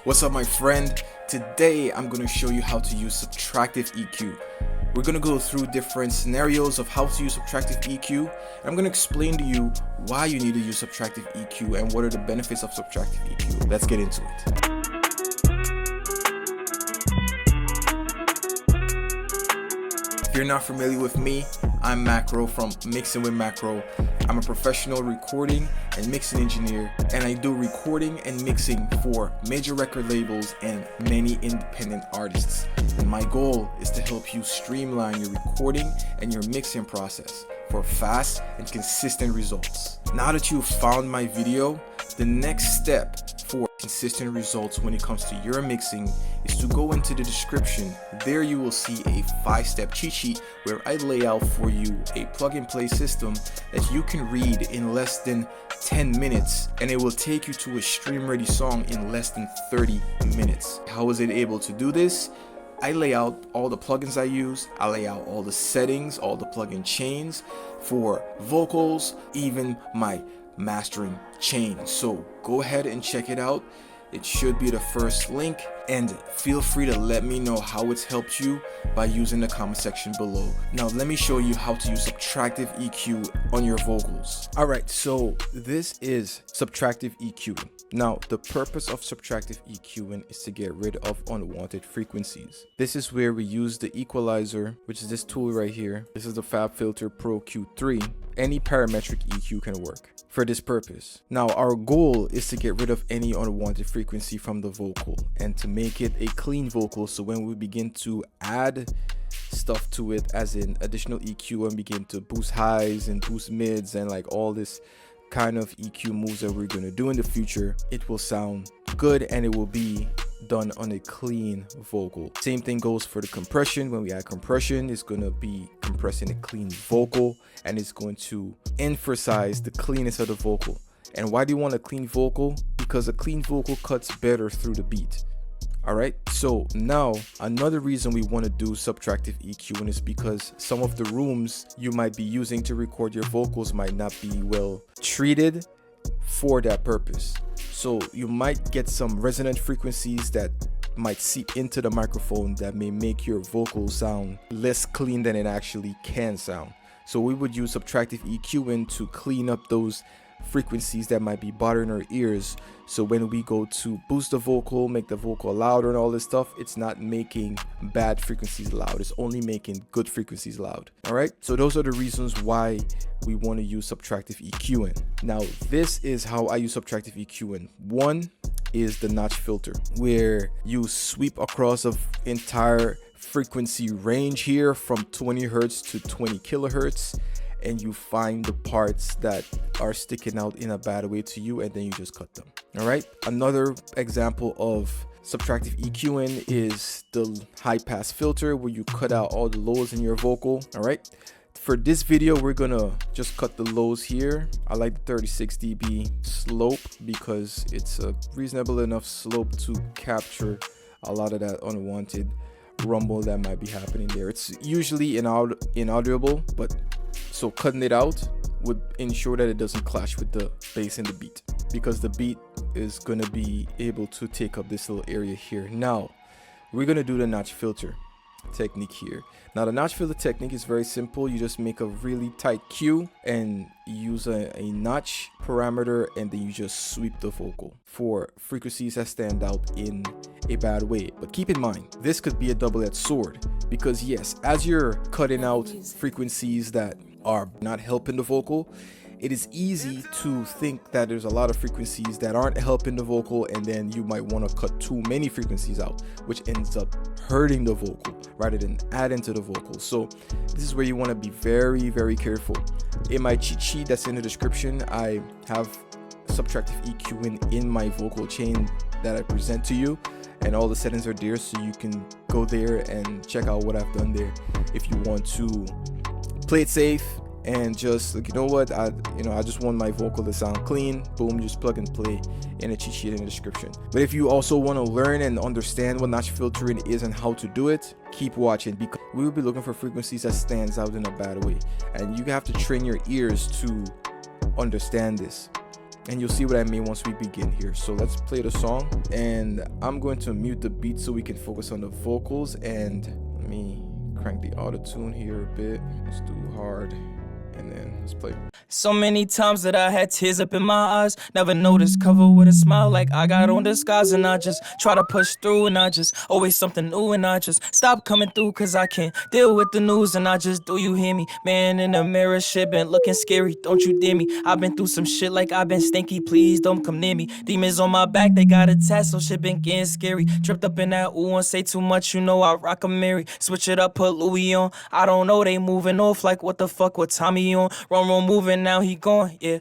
What's up, my friend? Today I'm going to show you how to use Subtractive EQ. We're going to go through different scenarios of how to use Subtractive EQ, and I'm going to explain to you why you need to use Subtractive EQ and what are the benefits of Subtractive EQ. Let's get into it. If you're not familiar with me, I'm Macro from Mixing with Macro. I'm a professional recording and mixing engineer, and I do recording and mixing for major record labels and many independent artists. And my goal is to help you streamline your recording and your mixing process for fast and consistent results. Now that you've found my video, the next step for consistent results when it comes to your mixing is to go into the description. There you will see a 5-step cheat sheet where I lay out for you a plug-and-play system that you can read in less than 10 minutes, and it will take you to a stream-ready song in less than 30 minutes. How is it able to do this? I lay out all the plugins I use, I lay out all the settings, all the plugin chains for vocals, even my mastering chain. So go ahead and check it out. It should be the first link, and feel free to let me know how it's helped you by using the comment section below. Now let me show you how to use Subtractive EQ on your vocals. Alright, so this is Subtractive EQ. Now the purpose of Subtractive EQing is to get rid of unwanted frequencies. This is where we use the equalizer, which is this tool right here. This is the FabFilter Pro Q3. Any parametric EQ can work for this purpose. Now our goal is to get rid of any unwanted frequency from the vocal and to make it a clean vocal, so when we begin to add stuff to it as in additional EQ and begin to boost highs and boost mids and like all this kind of EQ moves that we're going to do in the future, it will sound good and it will be done on a clean vocal. Same thing goes for the compression. When we add compression, it's going to be compressing a clean vocal and it's going to emphasize the cleanness of the vocal. And why do you want a clean vocal? Because a clean vocal cuts better through the beat. Alright, so now another reason we want to do Subtractive EQing is because some of the rooms you might be using to record your vocals might not be well treated for that purpose. So you might get some resonant frequencies that might seep into the microphone that may make your vocals sound less clean than it actually can sound. So we would use Subtractive EQing to clean up those frequencies that might be bothering our ears, so when we go to boost the vocal, make the vocal louder and all this stuff, it's not making bad frequencies loud, it's only making good frequencies loud. All right, so those are the reasons why we want to use Subtractive EQing. Now this is how I use Subtractive EQing. One is the notch filter, where you sweep across the entire frequency range here from 20 hertz to 20 kilohertz, and you find the parts that are sticking out in a bad way to you, and then you just cut them. All right, another example of Subtractive EQing is the high pass filter, where you cut out all the lows in your vocal. All right, for this video we're gonna just cut the lows here. I like the 36 dB slope because it's a reasonable enough slope to capture a lot of that unwanted rumble that might be happening there. It's usually inaudible, but so cutting it out would ensure that it doesn't clash with the bass and the beat, because the beat is going to be able to take up this little area here. Now we're going to do the notch filter technique here. Now the notch filter technique is very simple. You just make a really tight cue and use a notch parameter, and then you just sweep the vocal for frequencies that stand out in a bad way. But keep in mind, this could be a double-edged sword, because yes, as you're cutting out frequencies that are not helping the vocal, it is easy to think that there's a lot of frequencies that aren't helping the vocal, and then you might want to cut too many frequencies out, which ends up hurting the vocal rather than adding to the vocal. So this is where you want to be very, very careful. In my cheat sheet that's in the description, I have Subtractive EQing in my vocal chain that I present to you, and all the settings are there, so you can go there and check out what I've done there if you want to play it safe and just like, you know what, I just want my vocal to sound clean. Boom, just plug and play in a cheat sheet in the description. But if you also want to learn and understand what notch filtering is and how to do it, keep watching, because we will be looking for frequencies that stands out in a bad way, and you have to train your ears to understand this. and you'll see what I mean once we begin here. So let's play the song, and I'm going to mute the beat so we can focus on the vocals, and let me crank the auto-tune here a bit. Let's do hard, and then let's play. So many times that I had tears up in my eyes, never noticed cover with a smile like I got on disguise, and I just try to push through, and I just always something new, and I just stop coming through cause I can't deal with the news, and I just, do you hear me? Man in the mirror, shit been looking scary, don't you dare me. I've been through some shit like I've been stinky, please don't come near me. Demons on my back, they got attached, so shit been getting scary. Tripped up in that ooh and say too much, you know I rock a Mary. Switch it up, put Louis on, I don't know, they moving off like what the fuck with Tommy on. Wrong moving, now he gone, yeah.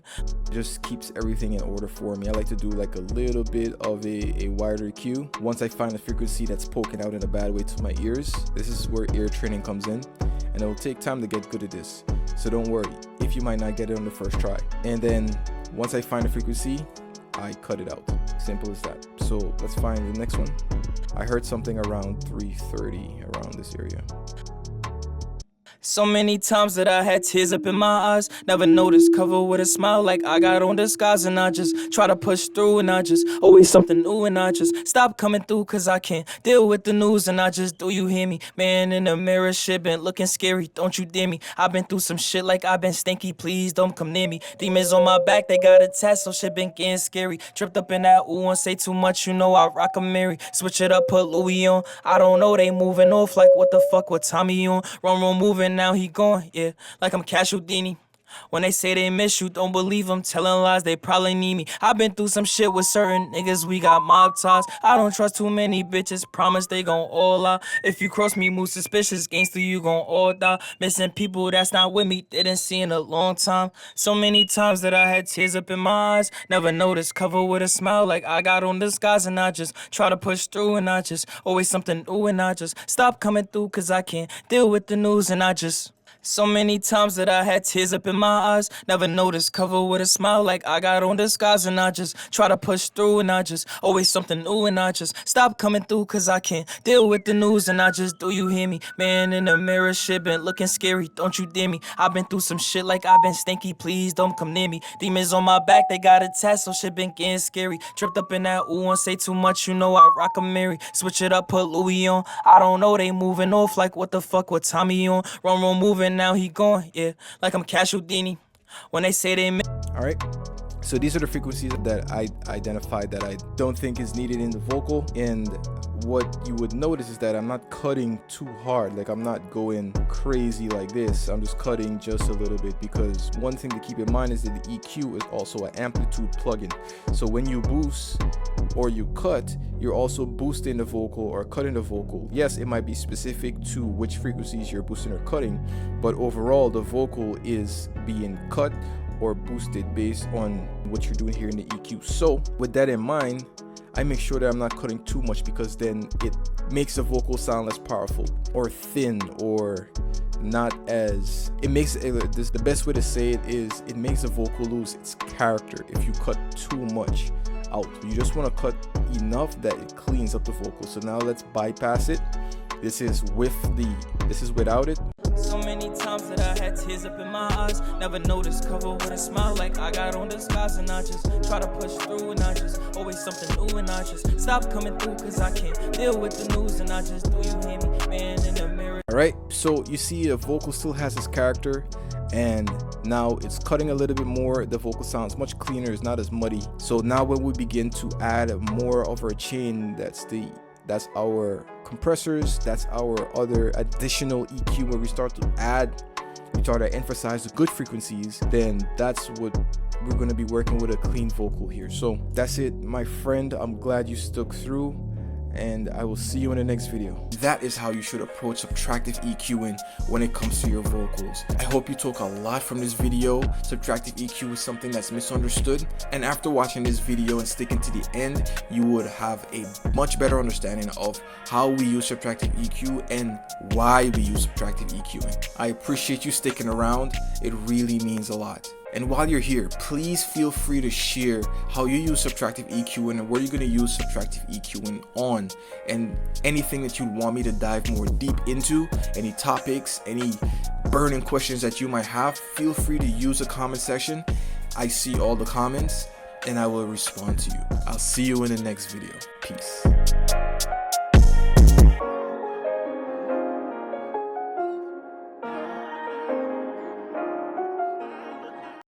Just keeps everything in order for me. I like to do like a little bit of a wider EQ. Once I find a frequency that's poking out in a bad way to my ears, this is where ear training comes in, and it will take time to get good at this. So don't worry if you might not get it on the first try. And then once I find a frequency, I cut it out. Simple as that. So let's find the next one. I heard something around 330, around this area. So many times that I had tears up in my eyes, never noticed cover with a smile like I got on disguise, and I just try to push through, and I just always something new, and I just stop coming through cause I can't deal with the news, and I just, do you hear me? Man in the mirror, shit been looking scary, don't you dare me. I've been through some shit like I've been stinky, please don't come near me. Demons on my back, they got attached, so shit been getting scary. Tripped up in that ooh and say too much, you know I rock a Mary. Switch it up, put Louis on, I don't know, they moving off like what the fuck with Tommy on. Wrong moving, now he gone, yeah, like I'm KASHDAMI. When they say they miss you, don't believe them, telling lies, they probably need me. I've been through some shit with certain niggas, we got mob ties. I don't trust too many bitches, promise they gon' all lie. If you cross me, move suspicious, gangster, you gon' all die. Missing people that's not with me, didn't see in a long time. So many times that I had tears up in my eyes, never noticed cover with a smile like I got on disguise, and I just try to push through, and I just always something new, and I just stop coming through cause I can't deal with the news, and I just... So many times that I had tears up in my eyes, never noticed cover with a smile like I got on disguise, and I just try to push through, and I just always something new, and I just stop coming through cause I can't deal with the news, and I just, do you hear me? Man in the mirror, shit been looking scary, don't you dare me. I've been through some shit like I've been stinky, please don't come near me. Demons on my back, they got attached, so shit been getting scary. Tripped up in that ooh and say too much, you know I rock a Mary. Switch it up, put Louis on, I don't know, they moving off like what the fuck with Tommy on. Wrong moving, now he gone, yeah, like I'm KASHDAMI. When they say they all right, so these are the frequencies that I identified that I don't think is needed in the vocal, and what you would notice is that I'm not cutting too hard, like I'm not going crazy like this. I'm just cutting just a little bit, because one thing to keep in mind is that the EQ is also an amplitude plugin. So when you boost or you cut, you're also boosting the vocal or cutting the vocal. Yes, it might be specific to which frequencies you're boosting or cutting, but overall the vocal is being cut or boosted based on what you're doing here in the EQ. So with that in mind, I make sure that I'm not cutting too much, because then it makes the vocal sound less powerful or thin, or not as, it makes this, the best way to say it is it makes the vocal lose its character if you cut too much out. You just want to cut enough that it cleans up the vocal. So now let's bypass it. This is without it. So many times that I had tears up in my eyes, never noticed cover with a smile like I got on disguise, and I just try to push through, and I just always something new, and I just stop coming through cause I can't deal with the news, and I just, do you hear me? Man in the mirror. All right, so you see the vocal still has its character, and now it's cutting a little bit more. The vocal sounds much cleaner, it's not as muddy. So now when we begin to add more of our chain, that's our compressors, that's our other additional EQ, where we start to emphasize the good frequencies, then that's what we're going to be working with, a clean vocal here. So that's it, my friend. I'm glad you stuck through, and I will see you in the next video. That is how you should approach subtractive EQing when it comes to your vocals. I hope you took a lot from this video. Subtractive EQ is something that's misunderstood, and after watching this video and sticking to the end, you would have a much better understanding of how we use subtractive EQ and why we use subtractive EQing. I appreciate you sticking around. It really means a lot. And while you're here, please feel free to share how you use subtractive EQing and where you're going to use subtractive EQing on, and anything that you'd want me to dive more deep into, any topics, any burning questions that you might have. Feel free to use the comment section. I see all the comments. and I will respond to you. I'll see you in the next video. Peace.